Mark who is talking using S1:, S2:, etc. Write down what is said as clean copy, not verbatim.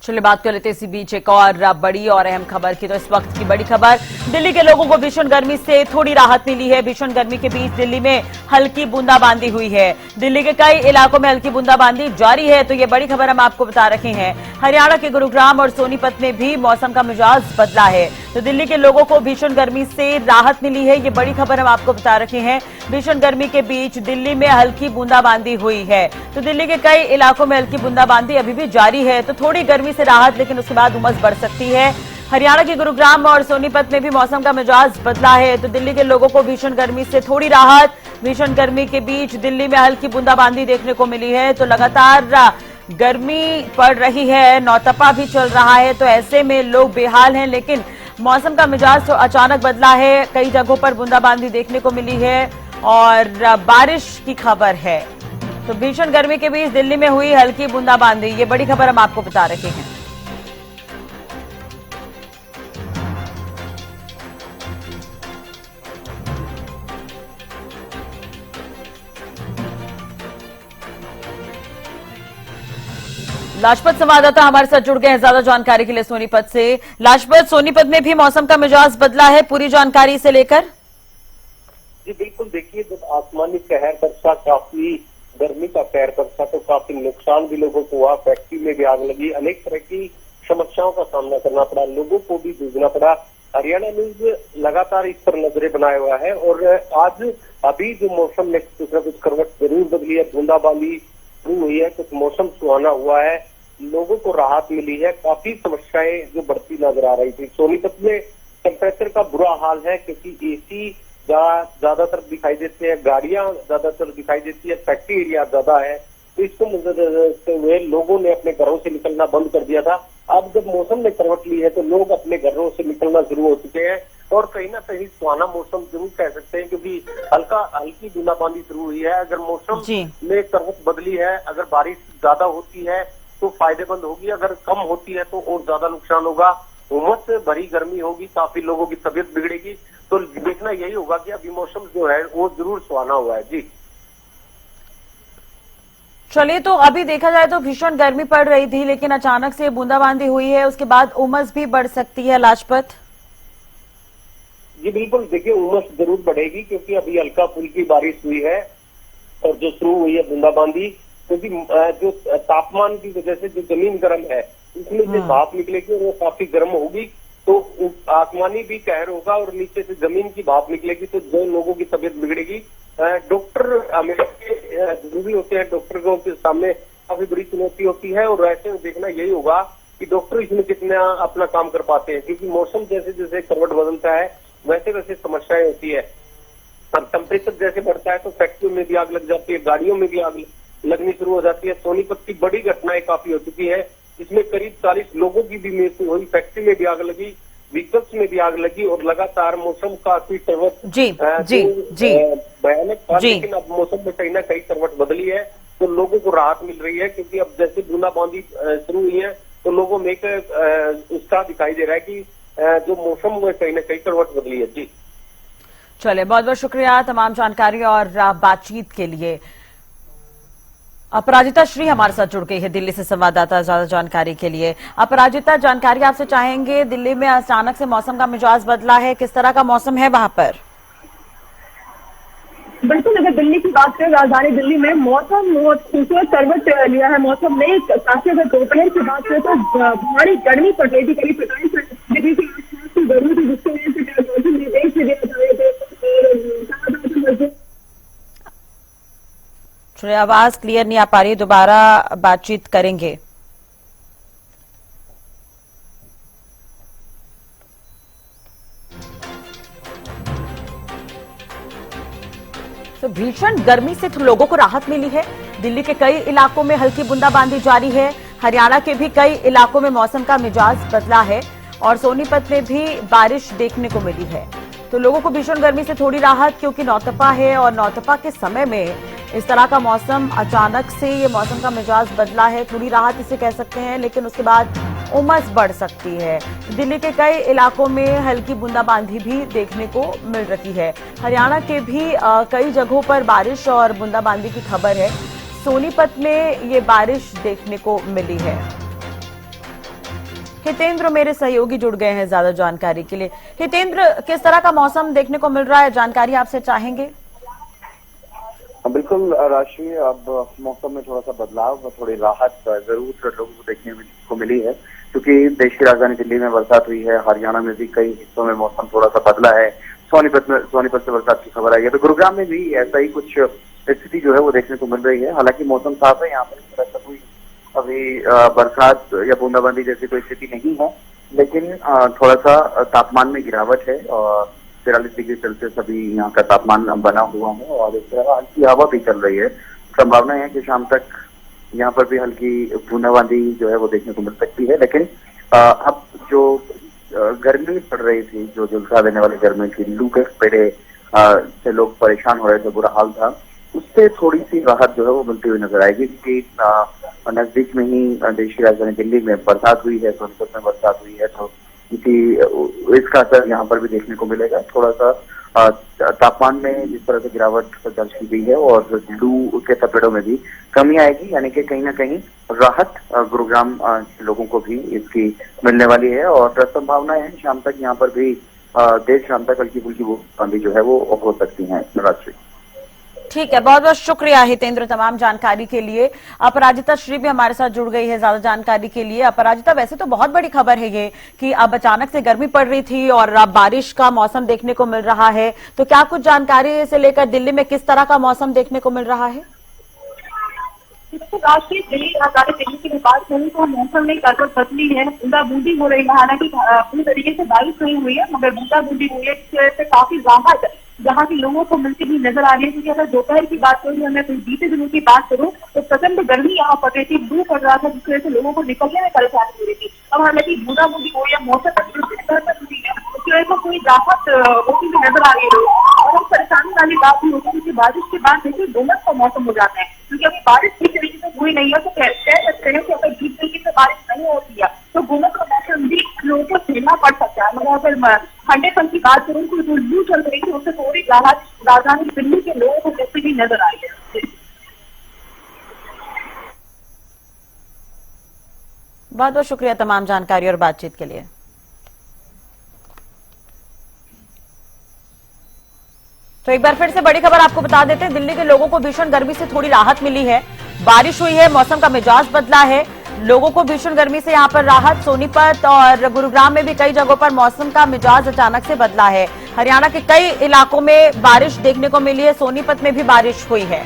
S1: चलिए बात कर लेते हैं इसी बीच एक और बड़ी और अहम खबर की। तो इस वक्त की बड़ी खबर, दिल्ली के लोगों को भीषण गर्मी से थोड़ी राहत मिली है। भीषण गर्मी के बीच दिल्ली में हल्की बूंदाबांदी हुई है। दिल्ली के कई इलाकों में हल्की बूंदाबांदी जारी है। तो ये बड़ी खबर हम आपको बता रहे हैं। हरियाणा के गुरुग्राम और सोनीपत में भी मौसम का मिजाज बदला है। तो दिल्ली के लोगों को भीषण गर्मी से राहत मिली है। ये बड़ी खबर हम आपको बता रहे हैं। भीषण गर्मी के बीच दिल्ली में हल्की बूंदाबांदी हुई है। तो दिल्ली के कई इलाकों में हल्की बूंदाबांदी अभी भी जारी है। तो थोड़ी गर्मी से राहत, लेकिन उसके बाद उमस बढ़ सकती है। हरियाणा के गुरुग्राम और सोनीपत में भी मौसम का मिजाज बदला है। तो दिल्ली के लोगों को भीषण गर्मी से थोड़ी राहत। भीषण गर्मी के बीच दिल्ली में हल्की बूंदाबांदी देखने को मिली है। तो लगातार गर्मी पड़ रही है, नौतपा भी चल रहा है। तो ऐसे में लोग बेहाल हैं, लेकिन मौसम का मिजाज तो अचानक बदला है। कई जगहों पर बूंदाबांदी देखने को मिली है और बारिश की खबर है। तो भीषण गर्मी के बीच दिल्ली में हुई हल्की बूंदाबांदी, ये बड़ी खबर हम आपको बता रहे हैं। लाजपत संवाददाता हमारे साथ जुड़ गए हैं ज्यादा जानकारी के लिए सोनीपत से। लाजपत, सोनीपत में भी मौसम का मिजाज बदला है, पूरी जानकारी से लेकर।
S2: जी बिल्कुल, देखिए जब आसमानी कहर बरसा, काफी गर्मी का कहर बरसा, तो काफी नुकसान भी लोगों को हुआ। फैक्ट्री में भी आग लगी, अनेक तरह की समस्याओं का सामना करना पड़ा, लोगों को भी जूझना पड़ा। हरियाणा न्यूज लगातार इस पर नजरें बनाए हुआ है और आज अभी जो मौसम में कुछ न कुछ करवट जरूर बदली है। बूंदाबांदी शुरू हुई है, कुछ मौसम सुहाना हुआ है, लोगों को राहत मिली है। काफी समस्याएं जो बढ़ती नजर आ रही थी। सोनीपत में टेम्परेचर का बुरा हाल है, क्योंकि एसी ज्यादातर दिखाई देते हैं, गाड़ियां ज्यादातर दिखाई देती है, फैक्ट्री एरिया ज्यादा है। तो इसको नजर रखते हुए लोगों ने अपने घरों से निकलना बंद कर दिया था। अब जब मौसम ने करवट ली है तो लोग अपने घरों से निकलना शुरू हो चुके हैं और कहीं ना कहीं सुहाना मौसम जरूर कह सकते हैं, क्योंकि हल्की बूंदाबांदी शुरू हुई है। अगर मौसम में करवट बदली है, अगर बारिश ज्यादा होती है तो फायदेमंद होगी, अगर कम होती है तो और ज्यादा नुकसान होगा। उमस भरी गर्मी होगी, काफी लोगों की तबीयत बिगड़ेगी। तो देखना यही होगा कि अभी मौसम जो है वो जरूर सुहाना हुआ है। जी
S1: चलिए, तो अभी देखा जाए तो भीषण गर्मी पड़ रही थी, लेकिन अचानक से बूंदाबांदी हुई है, उसके बाद उमस भी बढ़ सकती है। लाजपत
S2: जी बिल्कुल, देखिए उमस जरूर बढ़ेगी, क्योंकि अभी हल्का फुल्की बारिश हुई है और जो शुरू हुई है बूंदाबांदी, क्योंकि जो तापमान की वजह से जो जमीन गर्म है उसमें से भाप निकलेगी और वो काफी गर्म होगी। तो आसमानी भी कहर होगा और नीचे से जमीन की भाप निकलेगी, तो जो लोगों की तबीयत बिगड़ेगी। डॉक्टर हमेशा जरूरी होते हैं, डॉक्टरों के सामने काफी बड़ी चुनौती होती है और ऐसे में देखना यही होगा कि डॉक्टर इसमें कितना अपना काम कर पाते हैं, क्योंकि मौसम जैसे जैसे करवट बदलता है वैसे वैसे समस्याएं होती है। अब टेम्परेचर जैसे बढ़ता है तो फैक्ट्रियों में भी आग लग जाती है, गाड़ियों में भी आग लगनी शुरू हो जाती है। सोनीपत की बड़ी घटनाएं काफी हो चुकी है, इसमें करीब 40 लोगों की भी मृत्यु हुई। फैक्ट्री में भी आग लगी, व्हीकल्स में भी आग लगी और लगातार मौसम काफी करवट भयानक था। लेकिन अब मौसम में कहीं ना कहीं करवट बदली है तो लोगों को राहत मिल रही है, क्योंकि अब जैसे बूंदाबांदी शुरू हुई है तो लोगों में एक उत्साह दिखाई दे रहा है कि जो मौसम में कहीं ना कहीं करवट बदली है। जी
S1: चलिए, बहुत बहुत शुक्रिया तमाम जानकारी और बातचीत के लिए। अपराजिता श्री हमारे साथ जुड़ गई है दिल्ली से संवाददाता, ज्यादा जानकारी के लिए। अपराजिता, जानकारी आपसे चाहेंगे, दिल्ली में अचानक से मौसम का मिजाज बदला है, किस तरह का मौसम है वहां पर?
S3: बिल्कुल, अगर दिल्ली की बात करें, राजधानी दिल्ली में मौसम बहुत खूबसूरत करवट लिया है। मौसम में काफी, अगर दोपहर की बात करें तो भारी गर्मी पड़ रही थी, करीब 45 डिग्री के आसपास की गर्मी थी, जिसकी वजह से मौसम निर्देश दिए जा रहे थे।
S1: थोड़ी आवाज क्लियर नहीं आ पा रही, दोबारा बातचीत करेंगे। तो भीषण गर्मी से तो लोगों को राहत मिली है। दिल्ली के कई इलाकों में हल्की बूंदाबांदी जारी है। हरियाणा के भी कई इलाकों में मौसम का मिजाज बदला है और सोनीपत में भी बारिश देखने को मिली है। तो लोगों को भीषण गर्मी से थोड़ी राहत, क्योंकि नौतपा है और नौतपा के समय में इस तरह का मौसम, अचानक से ये मौसम का मिजाज बदला है, थोड़ी राहत इसे कह सकते हैं, लेकिन उसके बाद उमस बढ़ सकती है। दिल्ली के कई इलाकों में हल्की बूंदाबांदी भी देखने को मिल रही है। हरियाणा के भी कई जगहों पर बारिश और बूंदाबांदी की खबर है। सोनीपत में ये बारिश देखने को मिली है। हितेंद्र मेरे सहयोगी जुड़ गए हैं ज्यादा जानकारी के लिए। हितेंद्र, किस तरह का मौसम देखने को मिल रहा है, जानकारी आपसे चाहेंगे।
S4: बिल्कुल राशि, अब मौसम में थोड़ा सा बदलाव, थोड़ी राहत जरूर लोगों को देखने को मिली है, क्योंकि देश की राजधानी दिल्ली में बरसात हुई है। हरियाणा में भी कई हिस्सों में मौसम थोड़ा सा बदला है। सोनीपत से बरसात की खबर आई है, तो गुरुग्राम में भी ऐसा ही कुछ स्थिति जो है वो देखने को मिल रही है। हालांकि मौसम साफ है, यहाँ पर कोई अभी बरसात या बूंदाबांदी जैसी कोई स्थिति नहीं है, लेकिन थोड़ा सा तापमान में गिरावट है और 43 डिग्री सेल्सियस अभी यहाँ का तापमान बना हुआ है और इस तरह हल्की हवा भी चल रही है। संभावना है कि शाम तक यहाँ पर भी हल्की बूंदाबांदी जो है वो देखने को मिल सकती है। लेकिन अब जो गर्मी पड़ रही थी, जो झुलसा देने वाली गर्मी थी, लू के पेड़े से लोग परेशान हो रहे थे, बुरा हाल था, उससे थोड़ी सी राहत जो है वो मिलती हुई नजर आएगी। क्योंकि नजदीक में ही देश की राजधानी दिल्ली में बरसात हुई है, सोनीपत में बरसात हुई है, तो इसका असर यहाँ पर भी देखने को मिलेगा। थोड़ा सा तापमान में जिस तरह से गिरावट दर्ज की गई है और लू के थपेड़ों में भी कमी आएगी, यानी कि कहीं ना कहीं राहत गुरुग्राम के लोगों को भी इसकी मिलने वाली है। और संभावना है शाम तक यहाँ पर भी देर शाम तक हल्की फुल्की बूंदाबांदी जो है वो हो सकती है। राष्ट्रीय
S1: ठीक है, बहुत बहुत शुक्रिया हितेंद्र तमाम जानकारी के लिए। अपराजिता श्री भी हमारे साथ जुड़ गई है ज्यादा जानकारी के लिए। अपराजिता, वैसे तो बहुत बड़ी खबर है ये कि अब अचानक से गर्मी पड़ रही थी और अब बारिश का मौसम देखने को मिल रहा है, तो क्या कुछ जानकारी से लेकर दिल्ली में किस तरह का मौसम देखने को मिल रहा है?
S3: राष्ट्रीय दिल्ली राजधानी दिल्ली की बात करूँ तो मौसम में करवट बदली है, बूंदाबूंदी हो रही है। हालांकि पूरी तरीके से बारिश नहीं हुई है, मगर बूंदाबूंदी हुई है, इससे काफी राहत जहाँ के लोगों को मिलती हुई नजर आ रही है। क्योंकि अगर दोपहर की बात करूँ, मैं कुछ बीते दिनों की बात करूँ तो प्रचंड गर्मी यहाँ पड़ रही थी, लू पड़ रहा था, जिस वजह से लोगों को निकलने में परेशानी हो रही थी। अब हालांकि बूंदाबूंदी हो या मौसम हुई है, उसकी वजह से कोई राहत होती हुई नजर आ रही है। और अब परेशानी वाली बात भी होती है क्योंकि बारिश के बाद देखिए दोमस का मौसम हो जाता है, क्योंकि अभी बारिश ठीक तरीके से हुई नहीं है, तो कह सकते हैं कि अगर ठीक तरीके से बारिश नहीं होती है तो गुमस का मौसम भी लोगों को झेलना पड़ सकता है। मगर अगर ठंडेपन की बात करूँ तो जो लू चल रही थी उससे थोड़ी राहत राजधानी दिल्ली के लोगों को जैसे भी नजर आई है।
S1: बहुत बहुत शुक्रिया तमाम जानकारी और बातचीत के लिए। तो एक बार फिर से बड़ी खबर आपको बता देते हैं, दिल्ली के लोगों को भीषण गर्मी से थोड़ी राहत मिली है। बारिश हुई है, मौसम का मिजाज बदला है, लोगों को भीषण गर्मी से यहां पर राहत। सोनीपत और गुरुग्राम में भी कई जगहों पर मौसम का मिजाज अचानक से बदला है। हरियाणा के कई इलाकों में बारिश देखने को मिली है, सोनीपत में भी बारिश हुई है।